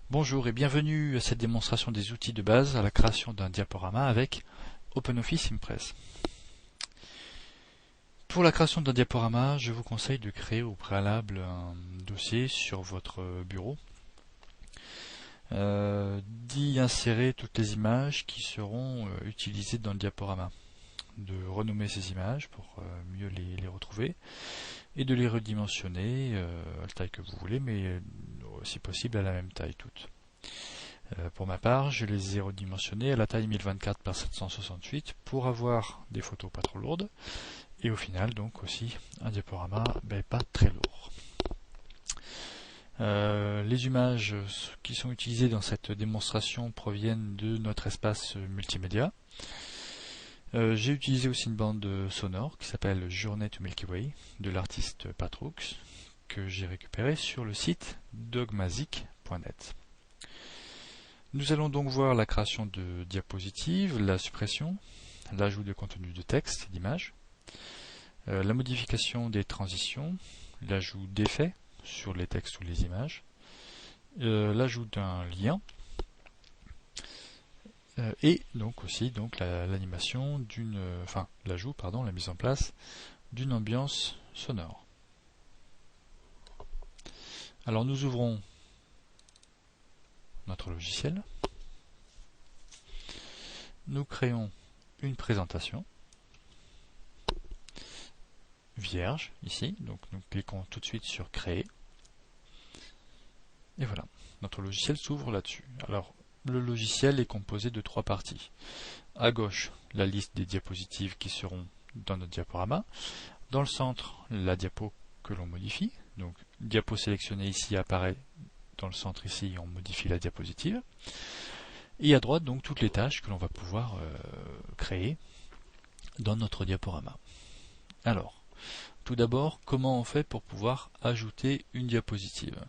Bonjour et bienvenue à cette démonstration des outils de base à la création d'un diaporama avec OpenOffice Impress. Pour la création d'un diaporama, je vous conseille de créer au préalable un dossier sur votre bureau, d'y insérer toutes les images qui seront utilisées dans le diaporama, de renommer ces images pour mieux les retrouver et de les redimensionner à la taille que vous voulez, mais si possible à la même taille toutes. Pour ma part, je les ai redimensionnés à la taille 1024 par 768 pour avoir des photos pas trop lourdes et au final donc aussi un diaporama pas très lourd. Les images qui sont utilisées dans cette démonstration proviennent de notre espace multimédia. J'ai utilisé aussi une bande sonore qui s'appelle Journey to Milky Way de l'artiste Patrux que j'ai récupéré sur le site dogmazic.net. Nous allons donc voir la création de diapositives, la suppression, l'ajout de contenu de texte et d'images, la modification des transitions, l'ajout d'effets sur les textes ou les images, l'ajout d'un lien, et donc aussi l'animation la mise en place d'une ambiance sonore. Alors nous ouvrons notre logiciel, nous créons une présentation vierge ici, donc nous cliquons tout de suite sur créer et voilà, notre logiciel s'ouvre là-dessus. Alors le logiciel est composé de trois parties. À gauche, la liste des diapositives qui seront dans notre diaporama. Dans le centre, la diapo que l'on modifie. Donc, diapo sélectionnée ici apparaît dans le centre ici, on modifie la diapositive. Et à droite, donc, toutes les tâches que l'on va pouvoir créer dans notre diaporama. Alors, tout d'abord, comment on fait pour pouvoir ajouter une diapositive ?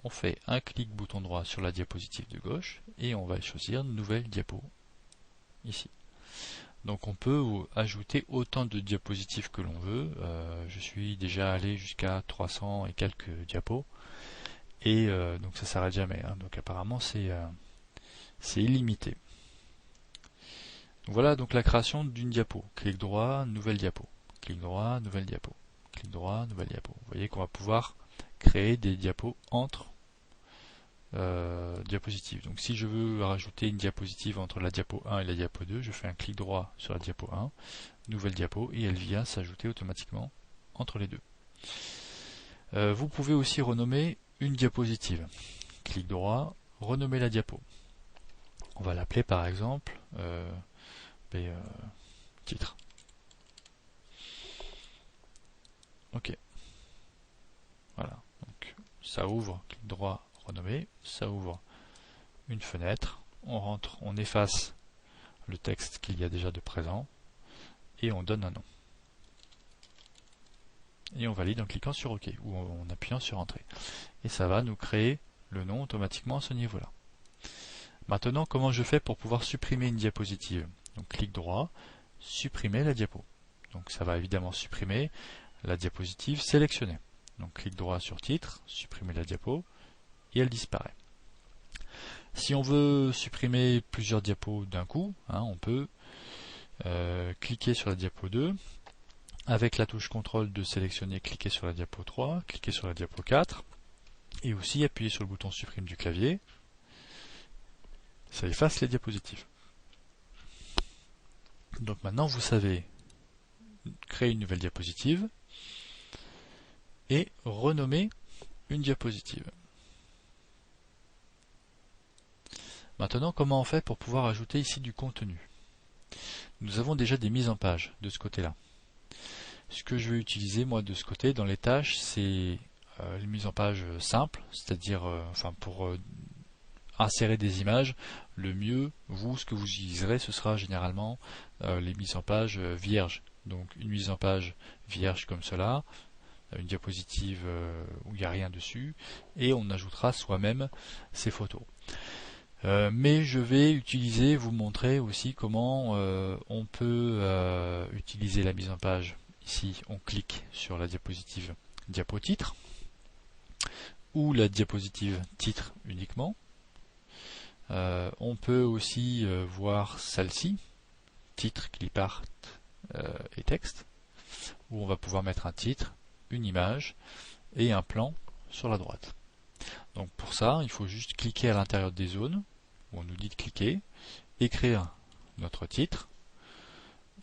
On fait un clic bouton droit sur la diapositive de gauche et on va choisir Nouvelle diapo ici. Donc on peut ajouter autant de diapositives que l'on veut. Je suis déjà allé jusqu'à 300 et quelques diapos et donc ça s'arrête jamais. Donc apparemment c'est illimité. Donc voilà donc la création d'une diapo. Clic droit, nouvelle diapo. Clic droit, nouvelle diapo. Clic droit, nouvelle diapo. Vous voyez qu'on va pouvoir créer des diapos entre diapositives. Donc si je veux rajouter une diapositive entre la diapo 1 et la diapo 2, je fais un clic droit sur la diapo 1, nouvelle diapo, et elle vient s'ajouter automatiquement entre les deux. Vous pouvez aussi renommer une diapositive. Clic droit, renommer la diapo. On va l'appeler par exemple titre. Ok. Voilà. Donc ça ouvre, clic droit, renommer, ça ouvre une fenêtre, on efface le texte qu'il y a déjà de présent et on donne un nom. Et on valide en cliquant sur OK ou en appuyant sur Entrée. Et ça va nous créer le nom automatiquement à ce niveau-là. Maintenant, comment je fais pour pouvoir supprimer une diapositive ? Donc clic droit, supprimer la diapo. Donc ça va évidemment supprimer la diapositive sélectionnée. Donc clic droit sur titre, supprimer la diapo, et elle disparaît. Si on veut supprimer plusieurs diapos d'un coup, on peut cliquer sur la diapo 2, avec la touche CTRL de sélectionner, cliquer sur la diapo 3, cliquer sur la diapo 4, et aussi appuyer sur le bouton supprime du clavier. Ça efface les diapositives. Donc maintenant vous savez créer une nouvelle diapositive et renommer une diapositive. Maintenant, comment on fait pour pouvoir ajouter ici du contenu ? Nous avons déjà des mises en page de ce côté-là. Ce que je vais utiliser moi de ce côté dans les tâches, c'est les mises en page simples, c'est-à-dire pour insérer des images, le mieux, ce que vous utiliserez, ce sera généralement les mises en page vierges. Donc une mise en page vierge comme cela, une diapositive où il n'y a rien dessus, et on ajoutera soi-même ces photos. Mais je vais vous montrer aussi comment on peut utiliser la mise en page. Ici, on clique sur la diapositive diapo titre ou la diapositive titre uniquement. On peut aussi voir celle-ci, titre, clipart et texte, où on va pouvoir mettre un titre, une image et un plan sur la droite. Donc pour ça, il faut juste cliquer à l'intérieur des zones, où on nous dit de cliquer, écrire notre titre,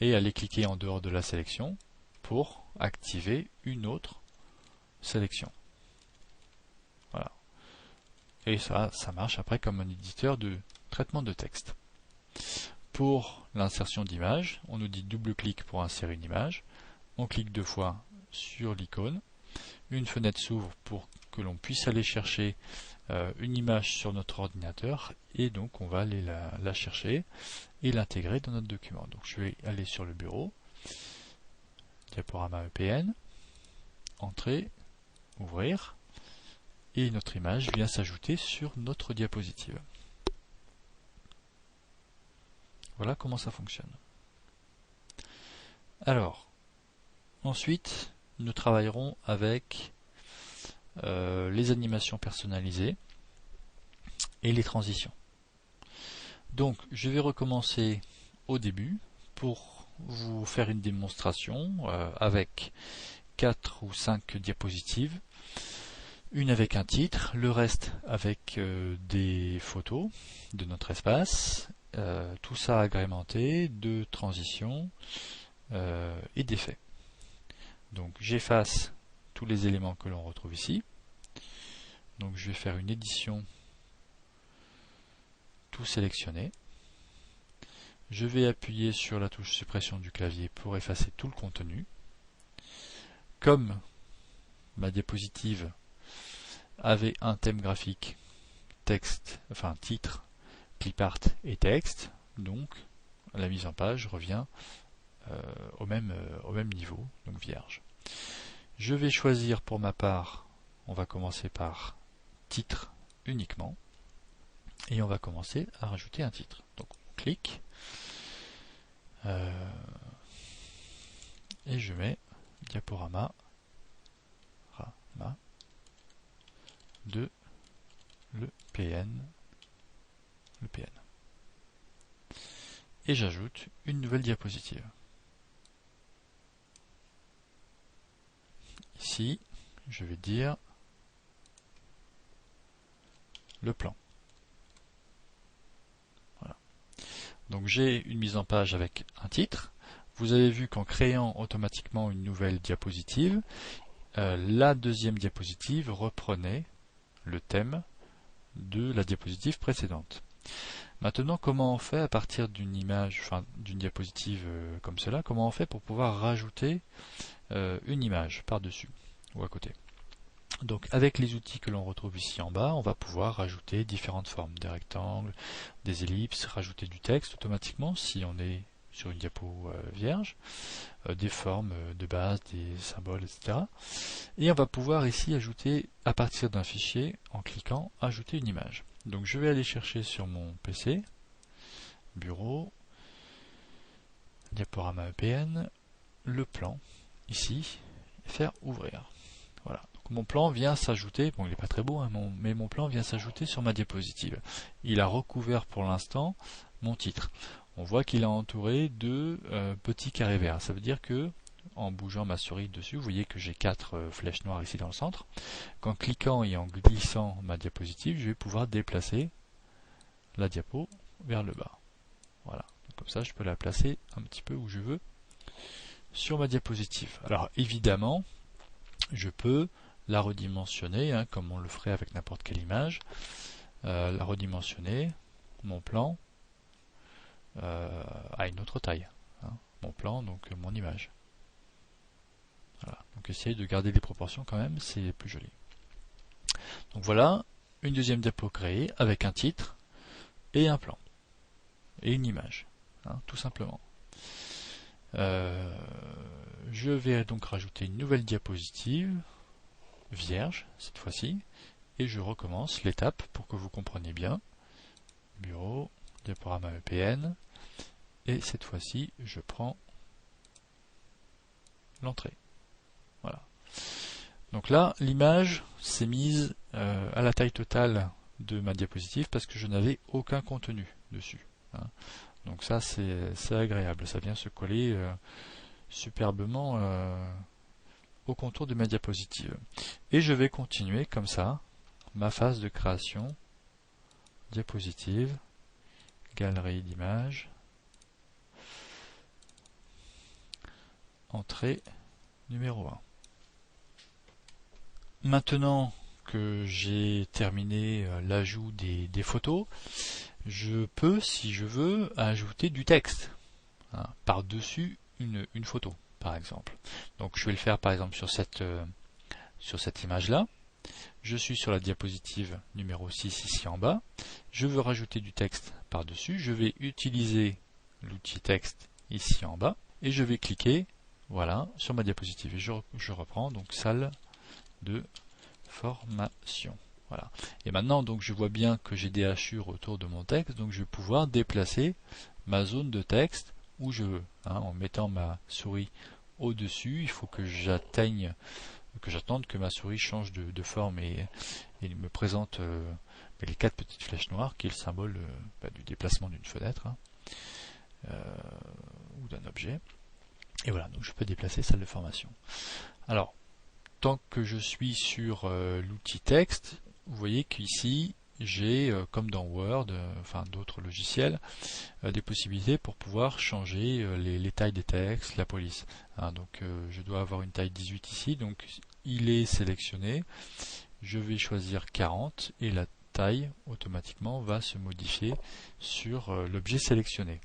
et aller cliquer en dehors de la sélection pour activer une autre sélection. Voilà. Et ça marche après comme un éditeur de traitement de texte. Pour l'insertion d'image, on nous dit double-clic pour insérer une image. On clique 2 fois sur l'icône. Une fenêtre s'ouvre pour que l'on puisse aller chercher une image sur notre ordinateur et donc on va aller la chercher et l'intégrer dans notre document. Donc je vais aller sur le bureau, diaporama EPN, entrer, ouvrir, et notre image vient s'ajouter sur notre diapositive. Voilà comment ça fonctionne. Alors, ensuite, nous travaillerons avec les animations personnalisées et les transitions. Donc, je vais recommencer au début pour vous faire une démonstration avec 4 ou 5 diapositives, une avec un titre, le reste avec des photos de notre espace, tout ça agrémenté de transitions et d'effets. Donc j'efface tous les éléments que l'on retrouve ici. Donc je vais faire une édition, tout sélectionner. Je vais appuyer sur la touche suppression du clavier pour effacer tout le contenu. Comme ma diapositive avait un thème graphique, texte, enfin titre, clipart et texte, donc la mise en page revient au même niveau, donc vierge. Je vais choisir pour ma part, on va commencer par titre uniquement, et on va commencer à rajouter un titre. Donc on clique, et je mets diaporama de le PN. Et j'ajoute une nouvelle diapositive. Ici, je vais dire le plan. Voilà. Donc j'ai une mise en page avec un titre. Vous avez vu qu'en créant automatiquement une nouvelle diapositive, la deuxième diapositive reprenait le thème de la diapositive précédente. Maintenant, comment on fait à partir d'une image, enfin d'une diapositive comme cela, comment on fait pour pouvoir rajouter une image par-dessus ou à côté? Donc avec les outils que l'on retrouve ici en bas, on va pouvoir rajouter différentes formes, des rectangles, des ellipses, rajouter du texte automatiquement si on est sur une diapo vierge, des formes de base, des symboles, etc. Et on va pouvoir ici ajouter à partir d'un fichier, en cliquant, ajouter une image. Donc je vais aller chercher sur mon PC, bureau, diaporama EPN, le plan, ici, et faire ouvrir. Voilà. Donc mon plan vient s'ajouter, bon il n'est pas très beau, hein, mais mon plan vient s'ajouter sur ma diapositive. Il a recouvert pour l'instant mon titre. On voit qu'il est entouré de petits carrés verts. Ça veut dire que, en bougeant ma souris dessus, vous voyez que j'ai 4 flèches noires ici dans le centre. Qu'en cliquant et en glissant ma diapositive, je vais pouvoir déplacer la diapo vers le bas. Voilà. Donc, comme ça, je peux la placer un petit peu où je veux sur ma diapositive. Alors évidemment, je peux la redimensionner, hein, comme on le ferait avec n'importe quelle image. La redimensionner, mon plan, à une autre taille. Hein. Mon plan, donc mon image. Voilà. Donc essayez de garder les proportions quand même, c'est plus joli. Donc voilà, une deuxième diapo créée avec un titre et un plan. Et une image, hein, tout simplement. Je vais donc rajouter une nouvelle diapositive, vierge cette fois-ci, et je recommence l'étape pour que vous compreniez bien. Bureau, diaporama EPN, et cette fois-ci je prends l'entrée. Voilà. Donc là, l'image s'est mise à la taille totale de ma diapositive parce que je n'avais aucun contenu dessus. Hein. Donc ça c'est agréable, ça vient se coller superbement au contour de ma diapositive. Et je vais continuer comme ça ma phase de création, diapositive, galerie d'images, entrée numéro 1. Maintenant que j'ai terminé l'ajout des photos, je peux, si je veux, ajouter du texte hein, par-dessus une photo, par exemple. Donc je vais le faire par exemple sur cette image-là. Je suis sur la diapositive numéro 6 ici en bas. Je veux rajouter du texte par-dessus. Je vais utiliser l'outil texte ici en bas. Et je vais cliquer voilà, sur ma diapositive. Et je reprends donc salle de formation. Voilà. Et maintenant, donc, je vois bien que j'ai des hachures autour de mon texte. Donc je vais pouvoir déplacer ma zone de texte où je veux. Hein, en mettant ma souris au-dessus, il faut que j'attende que ma souris change de forme et me présente les 4 petites flèches noires qui est le symbole du déplacement d'une fenêtre hein, ou d'un objet. Et voilà, donc je peux déplacer salle de formation. Alors, tant que je suis sur l'outil texte, vous voyez qu'ici j'ai, comme dans Word, enfin d'autres logiciels, des possibilités pour pouvoir changer les tailles des textes, la police. Hein, donc je dois avoir une taille 18 ici, donc il est sélectionné. Je vais choisir 40 et la taille automatiquement va se modifier sur l'objet sélectionné.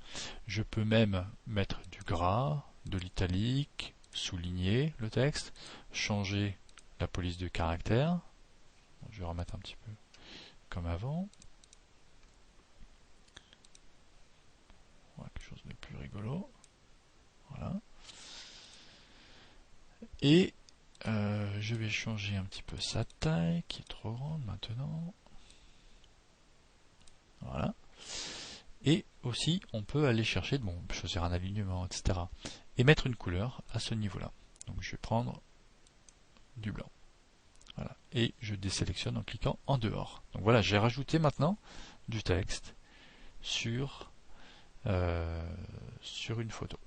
Je peux même mettre du gras, de l'italique, souligner le texte, changer la police de caractère. Bon, je vais remettre un petit peu comme avant. Voilà, quelque chose de plus rigolo. Voilà. Et je vais changer un petit peu sa taille qui est trop grande maintenant. Voilà. Et aussi on peut aller chercher, bon, on peut choisir un alignement, etc. Et mettre une couleur à ce niveau-là. Donc je vais prendre du blanc. Voilà. Et je désélectionne en cliquant en dehors. Donc voilà, j'ai rajouté maintenant du texte sur une photo.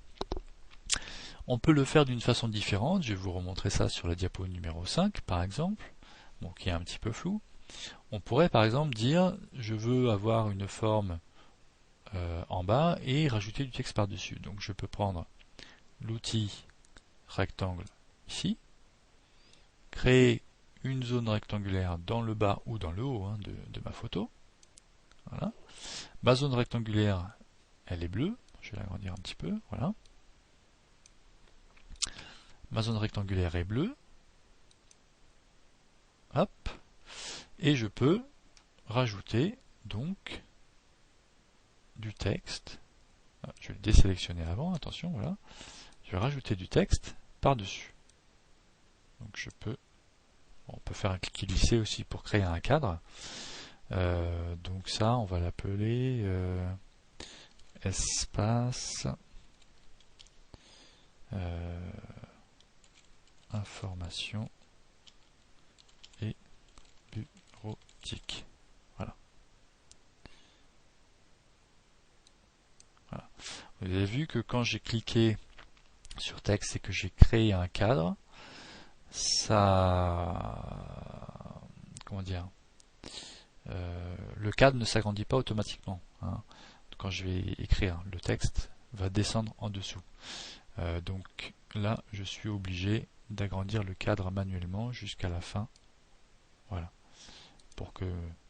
On peut le faire d'une façon différente, je vais vous remontrer ça sur la diapo numéro 5 par exemple, bon, qui est un petit peu flou. On pourrait par exemple dire je veux avoir une forme en bas et rajouter du texte par-dessus. Donc je peux prendre l'outil rectangle ici, créer une zone rectangulaire dans le bas ou dans le haut hein, de ma photo. Voilà. Ma zone rectangulaire, elle est bleue, je vais l'agrandir un petit peu, voilà. Ma zone rectangulaire est bleue. Hop. Et je peux rajouter donc du texte. Je vais le désélectionner avant, attention, voilà. Je vais rajouter du texte par-dessus. Donc je peux, on peut faire un clic glissé aussi pour créer un cadre. Donc ça, on va l'appeler espace information et bureautique. Voilà. Voilà. Vous avez vu que quand j'ai cliqué sur texte et que j'ai créé un cadre, ça, comment dire, le cadre ne s'agrandit pas automatiquement. Hein. Quand je vais écrire, le texte va descendre en dessous. Donc là, je suis obligé d'agrandir le cadre manuellement jusqu'à la fin. Voilà. Pour que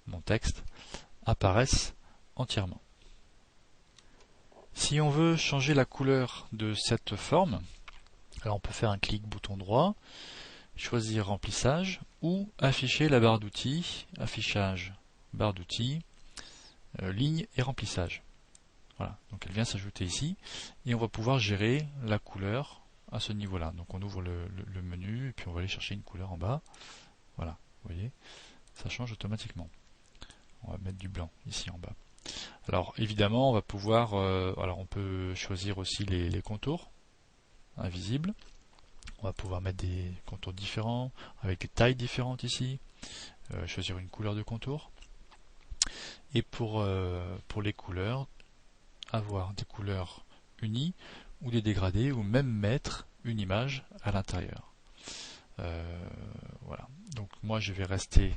mon texte apparaisse entièrement. Si on veut changer la couleur de cette forme, alors on peut faire un clic bouton droit, choisir remplissage ou afficher la barre d'outils, affichage, barre d'outils, ligne et remplissage. Voilà, donc elle vient s'ajouter ici et on va pouvoir gérer la couleur à ce niveau-là. Donc on ouvre le menu et puis on va aller chercher une couleur en bas. Voilà, vous voyez, ça change automatiquement. On va mettre du blanc ici en bas. Alors évidemment, on va pouvoir, alors on peut choisir aussi les contours invisibles. On va pouvoir mettre des contours différents avec des tailles différentes ici. Choisir une couleur de contour. Et pour les couleurs, avoir des couleurs unies ou des dégradés, ou même mettre une image à l'intérieur. Voilà. Donc moi je vais rester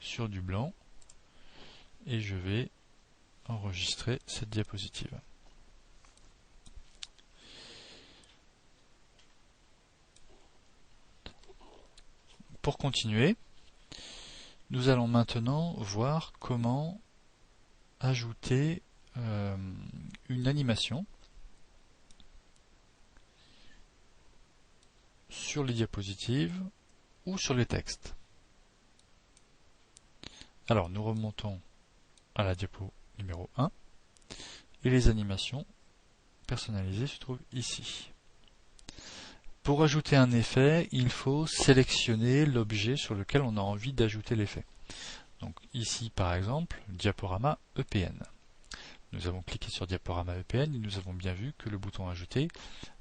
sur du blanc et je vais enregistrer cette diapositive. Pour continuer, nous allons maintenant voir comment ajouter une animation sur les diapositives ou sur les textes. Alors nous remontons à la diapo numéro 1 et les animations personnalisées se trouvent ici. Pour ajouter un effet, il faut sélectionner l'objet sur lequel on a envie d'ajouter l'effet. Donc ici par exemple, diaporama EPN. Nous avons cliqué sur diaporama EPN et nous avons bien vu que le bouton ajouter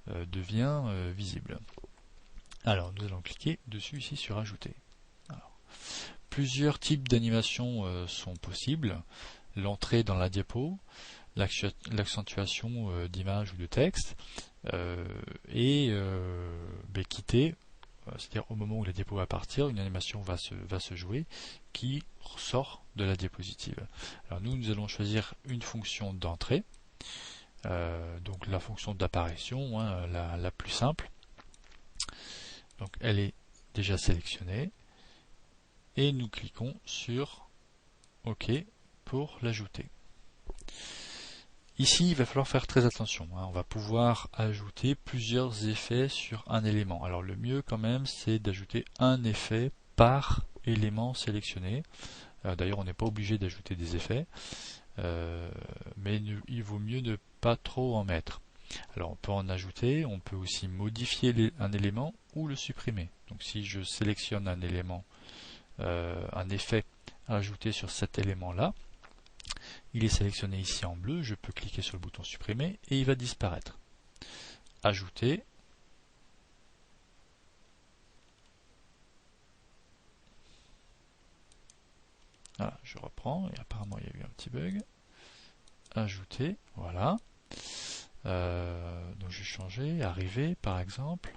devient visible. Alors nous allons cliquer dessus ici sur ajouter. Alors, plusieurs types d'animations sont possibles. L'entrée dans la diapo, l'accentuation d'image ou de texte, et quitter, c'est-à-dire au moment où la diapo va partir, une animation va se jouer qui sort de la diapositive. Alors nous allons choisir une fonction d'entrée, donc la fonction d'apparition, la plus simple. Donc elle est déjà sélectionnée et nous cliquons sur OK pour l'ajouter. Ici, il va falloir faire très attention. On va pouvoir ajouter plusieurs effets sur un élément. Alors le mieux quand même, c'est d'ajouter un effet par élément sélectionné. D'ailleurs, on n'est pas obligé d'ajouter des effets, mais il vaut mieux ne pas trop en mettre. Alors on peut en ajouter, on peut aussi modifier un élément ou le supprimer. Donc si je sélectionne un élément, un effet à ajouter sur cet élément-là, il est sélectionné ici en bleu, je peux cliquer sur le bouton supprimer et il va disparaître. Ajouter. Voilà, je reprends et apparemment il y a eu un petit bug. Ajouter, voilà. Donc je vais changer, arriver par exemple.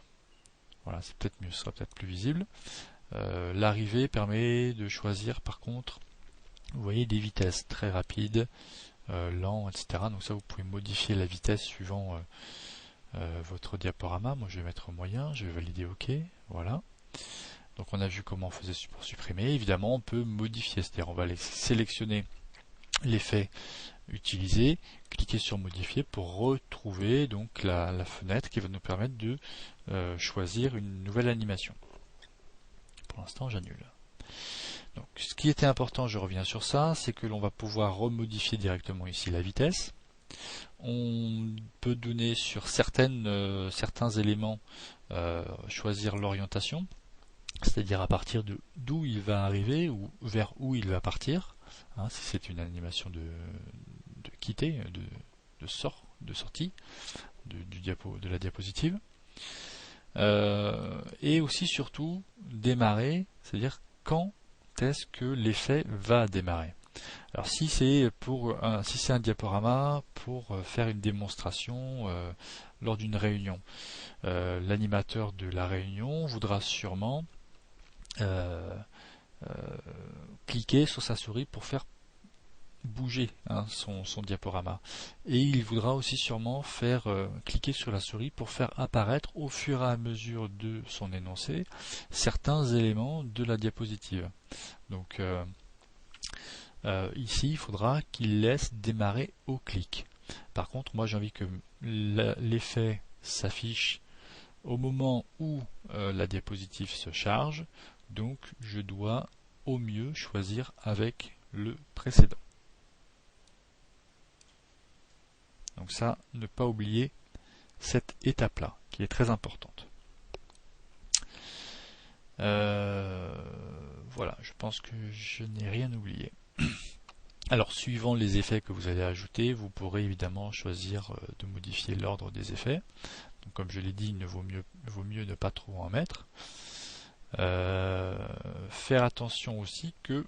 Voilà, c'est peut-être mieux, ce sera peut-être plus visible. L'arrivée permet de choisir par contre, vous voyez, des vitesses très rapides, lent, etc. Donc ça, vous pouvez modifier la vitesse suivant votre diaporama. Moi je vais mettre moyen, je vais valider OK, voilà. Donc on a vu comment on faisait pour supprimer. Évidemment on peut modifier, c'est-à-dire on va aller sélectionner l'effet utilisé, cliquer sur modifier pour retrouver donc la fenêtre qui va nous permettre de choisir une nouvelle animation. Pour l'instant j'annule. Donc ce qui était important, je reviens sur ça, c'est que l'on va pouvoir remodifier directement ici la vitesse. On peut donner sur certains éléments choisir l'orientation, c'est-à-dire à partir de d'où il va arriver ou vers où il va partir, si c'est une animation de quitter, de sortie de la diapositive. Et aussi surtout démarrer, c'est-à-dire quand est-ce que l'effet va démarrer. Alors si c'est un diaporama pour faire une démonstration lors d'une réunion, l'animateur de la réunion voudra sûrement cliquer sur sa souris pour faire bouger son diaporama, et il voudra aussi sûrement faire cliquer sur la souris pour faire apparaître au fur et à mesure de son énoncé certains éléments de la diapositive. Donc ici il faudra qu'il laisse démarrer au clic. Par contre moi j'ai envie que l'effet s'affiche au moment où la diapositive se charge, donc je dois au mieux choisir avec le précédent. Donc ça, ne pas oublier cette étape-là, qui est très importante. Voilà, je pense que je n'ai rien oublié. Alors, suivant les effets que vous allez ajouter, vous pourrez évidemment choisir de modifier l'ordre des effets. Donc, comme je l'ai dit, il vaut mieux ne pas trop en mettre. Faire attention aussi que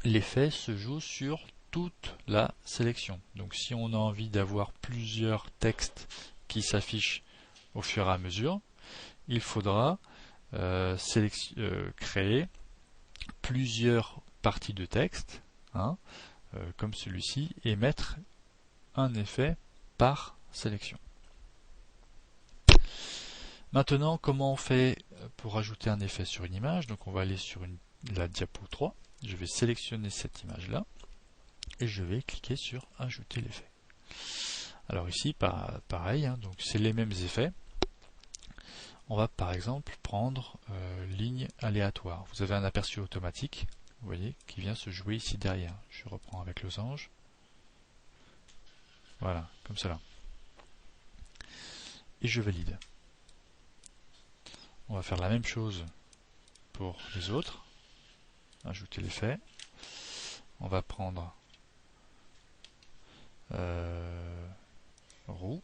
l'effet se joue sur toute la sélection. Donc si on a envie d'avoir plusieurs textes qui s'affichent au fur et à mesure, il faudra créer plusieurs parties de texte, hein, comme celui-ci, et mettre un effet par sélection. Maintenant, comment on fait pour ajouter un effet sur une image? Donc on va aller sur la diapo 3, je vais sélectionner cette image-là, et je vais cliquer sur ajouter l'effet. Alors ici, pareil, hein, donc c'est les mêmes effets. On va par exemple prendre ligne aléatoire. Vous avez un aperçu automatique, vous voyez, qui vient se jouer ici derrière. Je reprends avec losange. Voilà, comme cela. Et je valide. On va faire la même chose pour les autres. Ajouter l'effet. On va prendre roue.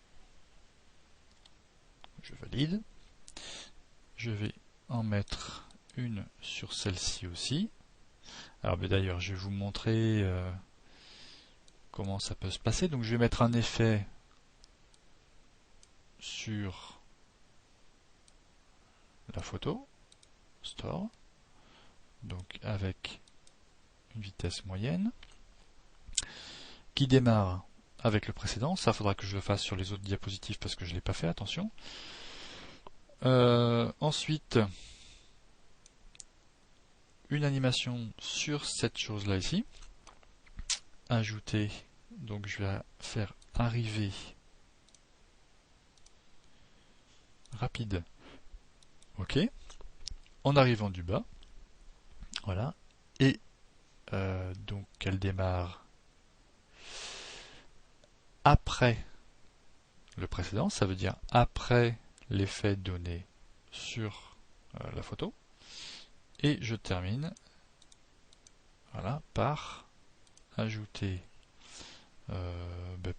Je valide. Je vais en mettre une sur celle-ci aussi. Alors d'ailleurs, je vais vous montrer comment ça peut se passer. Donc je vais mettre un effet sur la photo, store, donc avec une vitesse moyenne, qui démarre avec le précédent. Ça, faudra que je le fasse sur les autres diapositives parce que je ne l'ai pas fait, attention. Ensuite, une animation sur cette chose-là ici. Ajouter, donc je vais faire arriver rapide. OK. En arrivant du bas. Voilà. Et donc elle démarre après le précédent, ça veut dire après l'effet donné sur la photo. Et je termine par ajouter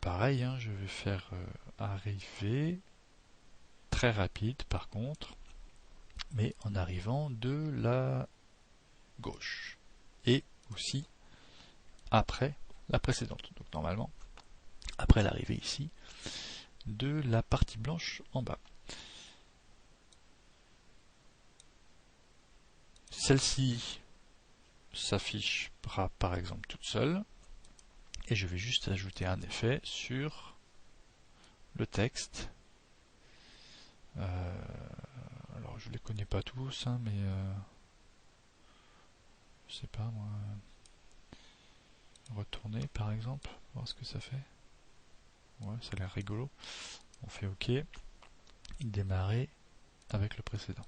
pareil, hein, je vais faire arriver très rapide par contre, mais en arrivant de la gauche et aussi après la précédente. Donc normalement, après l'arrivée ici de la partie blanche en bas. Celle-ci s'affichera par exemple toute seule et je vais juste ajouter un effet sur le texte. Alors je les connais pas tous, hein, mais je sais pas moi, retourner par exemple, voir ce que ça fait. Ouais, ça a l'air rigolo. On fait OK. Démarrer avec le précédent.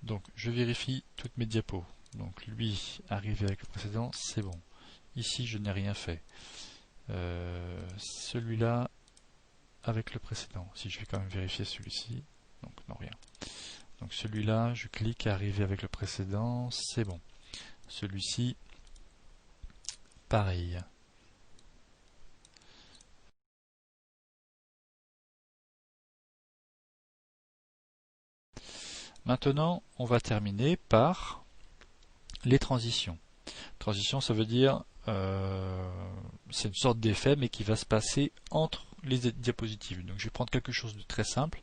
Donc je vérifie toutes mes diapos. Donc lui arrivé avec le précédent, c'est bon. Ici je n'ai rien fait. Celui-là avec le précédent. Si je vais quand même vérifier celui-ci, donc non, rien. Donc celui-là, je clique arriver avec le précédent, c'est bon. Celui-ci, pareil. Maintenant, on va terminer par les transitions. Transition, ça veut dire c'est une sorte d'effet, mais qui va se passer entre les diapositives. Donc je vais prendre quelque chose de très simple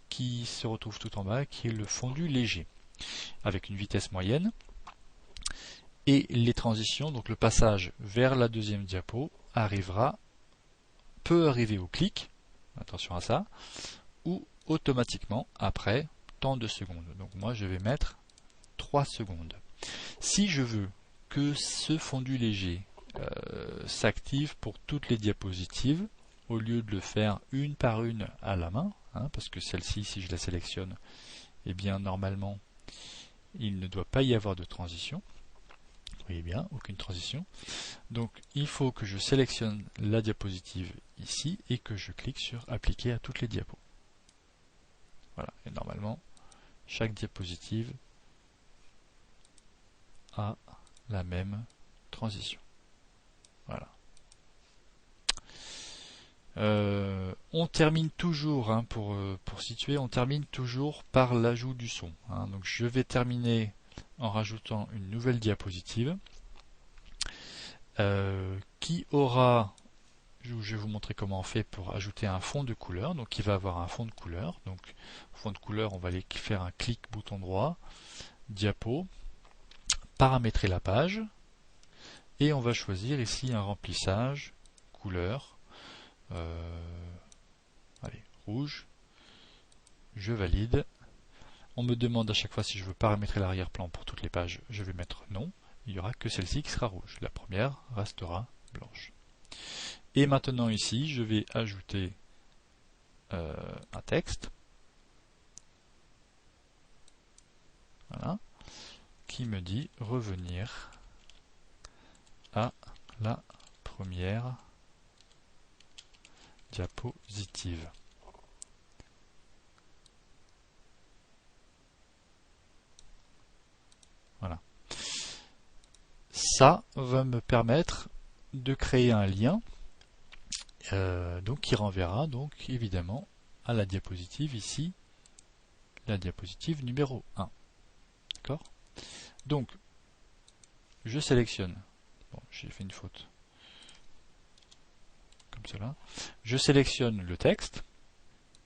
qui se retrouve tout en bas, qui est le fondu léger, avec une vitesse moyenne. Et les transitions, donc le passage vers la deuxième diapo, peut arriver au clic, attention à ça, ou automatiquement après tant de secondes. Donc moi je vais mettre 3 secondes. Si je veux que ce fondu léger s'active pour toutes les diapositives, au lieu de le faire une par une à la main, hein, parce que celle-ci, si je la sélectionne, eh bien normalement il ne doit pas y avoir de transition. Vous voyez bien, aucune transition. Donc il faut que je sélectionne la diapositive ici et que je clique sur appliquer à toutes les diapos. Voilà, et normalement chaque diapositive a la même transition. Voilà. On termine toujours, hein, pour situer, on termine toujours par l'ajout du son. Hein. Donc je vais terminer en rajoutant une nouvelle diapositive. qui aura, je vais vous montrer comment on fait pour ajouter un fond de couleur. Donc il va avoir un fond de couleur. Donc fond de couleur, on va aller faire un clic bouton droit, diapo, paramétrer la page, et on va choisir ici un remplissage couleur, allez, rouge. Je valide. On me demande à chaque fois si je veux paramétrer l'arrière-plan pour toutes les pages. Je vais mettre non. Il n'y aura que celle-ci qui sera rouge. La première restera blanche. Et maintenant ici, je vais ajouter un texte. Voilà. Qui me dit revenir à la première diapositive. Voilà. Ça va me permettre de créer un lien donc qui renverra donc évidemment à la diapositive ici, la diapositive numéro 1. D'accord? Donc, je sélectionne. Bon, j'ai fait une faute. Comme cela. Je sélectionne le texte.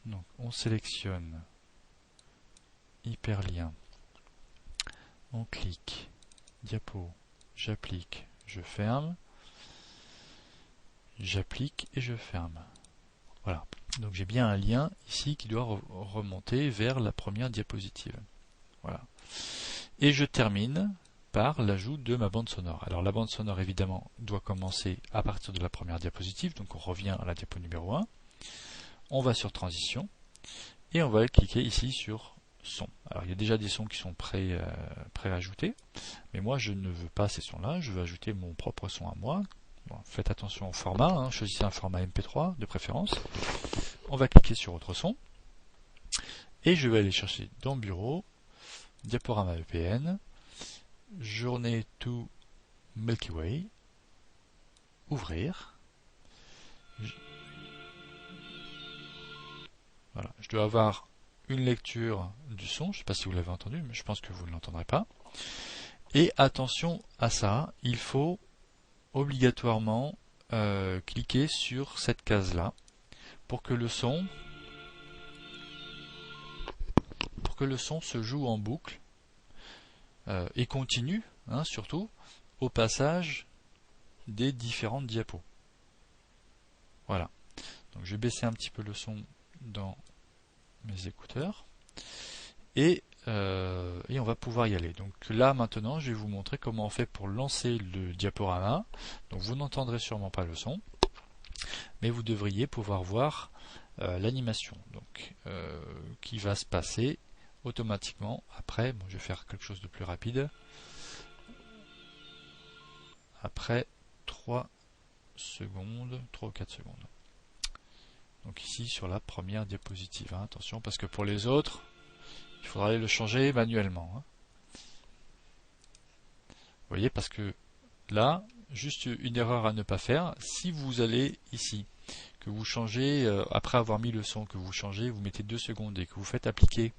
Donc, on sélectionne hyperlien. On clique. Diapo. J'applique. Je ferme. J'applique et je ferme. Voilà. Donc, j'ai bien un lien ici qui doit remonter vers la première diapositive. Voilà. Et je termine par l'ajout de ma bande sonore. Alors la bande sonore évidemment doit commencer à partir de la première diapositive, donc on revient à la diapo numéro 1. On va sur transition et on va cliquer ici sur son. Alors il y a déjà des sons qui sont pré-ajoutés, mais moi je ne veux pas ces sons-là, je veux ajouter mon propre son à moi. Bon, faites attention au format, choisissez un format MP3 de préférence. On va cliquer sur autre son et je vais aller chercher dans Bureau, Diaporama VPN, Journée to Milky Way, ouvrir. Voilà, je dois avoir une lecture du son, je ne sais pas si vous l'avez entendu, mais je pense que vous ne l'entendrez pas. Et attention à ça, il faut obligatoirement cliquer sur cette case-là pour que le son se joue en boucle et continue, surtout, au passage des différentes diapos. Voilà. Donc je vais baisser un petit peu le son dans mes écouteurs et on va pouvoir y aller. Donc là maintenant je vais vous montrer comment on fait pour lancer le diaporama. Donc vous n'entendrez sûrement pas le son, mais vous devriez pouvoir voir l'animation donc qui va se passer automatiquement après. Bon, je vais faire quelque chose de plus rapide. Après 3 secondes, 3 ou 4 secondes. Donc ici sur la première diapositive. Attention parce que pour les autres, il faudra aller le changer manuellement. Vous voyez, parce que là, juste une erreur à ne pas faire, si vous allez ici, que vous changez, après avoir mis le son, que vous changez, vous mettez 2 secondes et que vous faites appliquer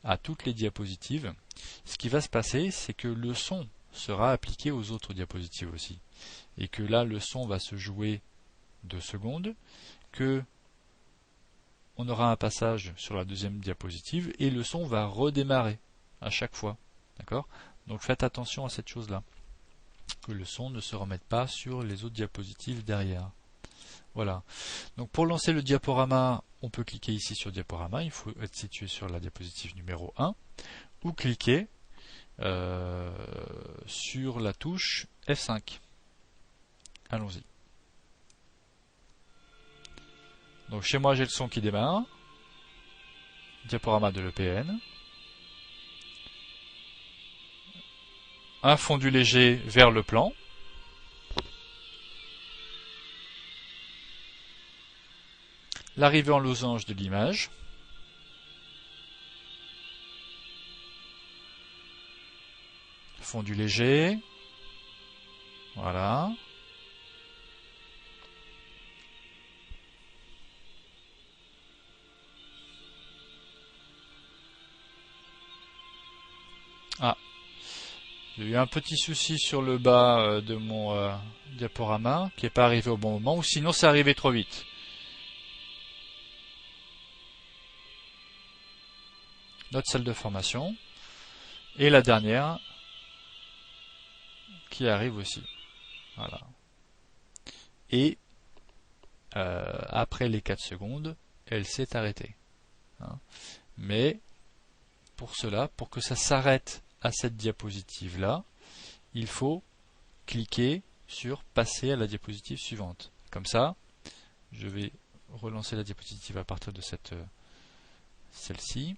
à toutes les diapositives, ce qui va se passer, c'est que le son sera appliqué aux autres diapositives aussi. Et que là, le son va se jouer 2 secondes, que on aura un passage sur la deuxième diapositive et le son va redémarrer à chaque fois. D'accord ? Donc faites attention à cette chose-là. Que le son ne se remette pas sur les autres diapositives derrière. Voilà. Donc pour lancer le diaporama, on peut cliquer ici sur diaporama. Il faut être situé sur la diapositive numéro 1. Ou cliquer sur la touche F5. Allons-y. Donc chez moi j'ai le son qui démarre. Diaporama de l'EPN. Un fondu léger vers le plan. L'arrivée en losange de l'image. Fondu léger. Voilà. Ah. J'ai eu un petit souci sur le bas de mon diaporama qui n'est pas arrivé au bon moment, ou sinon c'est arrivé trop vite. Notre salle de formation. Et la dernière qui arrive aussi. Voilà. Et après les 4 secondes, elle s'est arrêtée. Hein. Mais pour cela, pour que ça s'arrête à cette diapositive-là, il faut cliquer sur passer à la diapositive suivante. Comme ça, je vais relancer la diapositive à partir de celle-ci.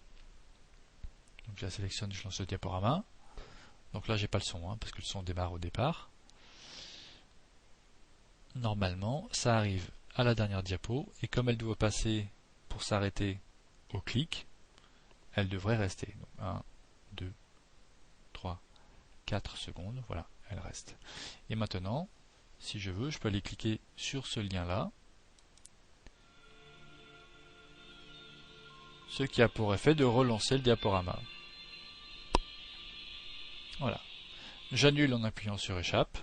Donc je la sélectionne, je lance le diaporama. Donc là j'ai pas le son, hein, parce que le son démarre au départ. Normalement, ça arrive à la dernière diapo, et comme elle doit passer pour s'arrêter au clic, elle devrait rester. Donc 1, 2, 3, 4 secondes, voilà, elle reste. Et maintenant, si je veux, je peux aller cliquer sur ce lien-là, ce qui a pour effet de relancer le diaporama. Voilà. J'annule en appuyant sur échappe,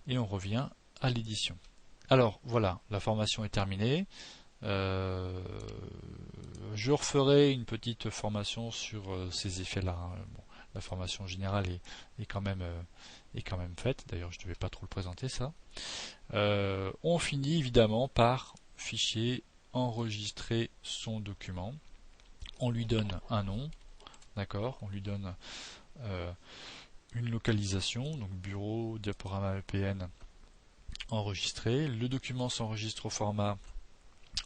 et on revient à l'édition. Alors voilà, la formation est terminée. Je referai une petite formation sur ces effets-là. Hein. Bon, la formation générale est quand même faite. D'ailleurs, je ne devais pas trop le présenter ça. On finit évidemment par fichier enregistrer son document. On lui donne un nom, d'accord. On lui donne une localisation, donc bureau, diaporama EPN enregistré. Le document s'enregistre au format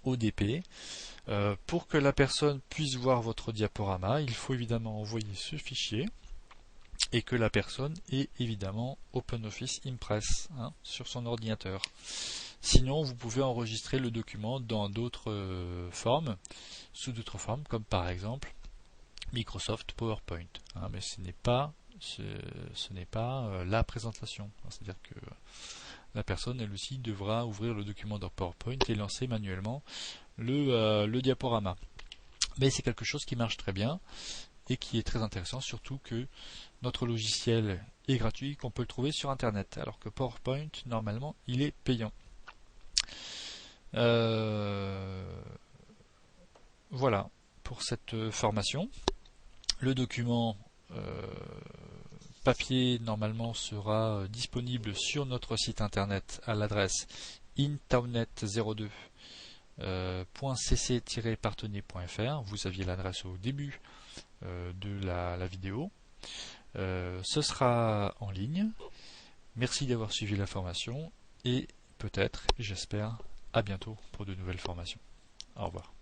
ODP. Pour que la personne puisse voir votre diaporama, il faut évidemment envoyer ce fichier et que la personne ait évidemment OpenOffice Impress sur son ordinateur. Sinon, vous pouvez enregistrer le document dans d'autres formes, sous d'autres formes, comme par exemple Microsoft PowerPoint. Mais ce n'est pas la présentation. C'est-à-dire que la personne, elle aussi, devra ouvrir le document dans PowerPoint et lancer manuellement le diaporama. Mais c'est quelque chose qui marche très bien et qui est très intéressant, surtout que notre logiciel est gratuit, qu'on peut le trouver sur Internet, alors que PowerPoint, normalement, il est payant. Voilà pour cette formation. Le document papier normalement sera disponible sur notre site internet à l'adresse intownet02.cc-partenay.fr. Vous aviez l'adresse au début de la vidéo. Ce sera en ligne. Merci d'avoir suivi la formation et peut-être, j'espère, à bientôt pour de nouvelles formations. Au revoir.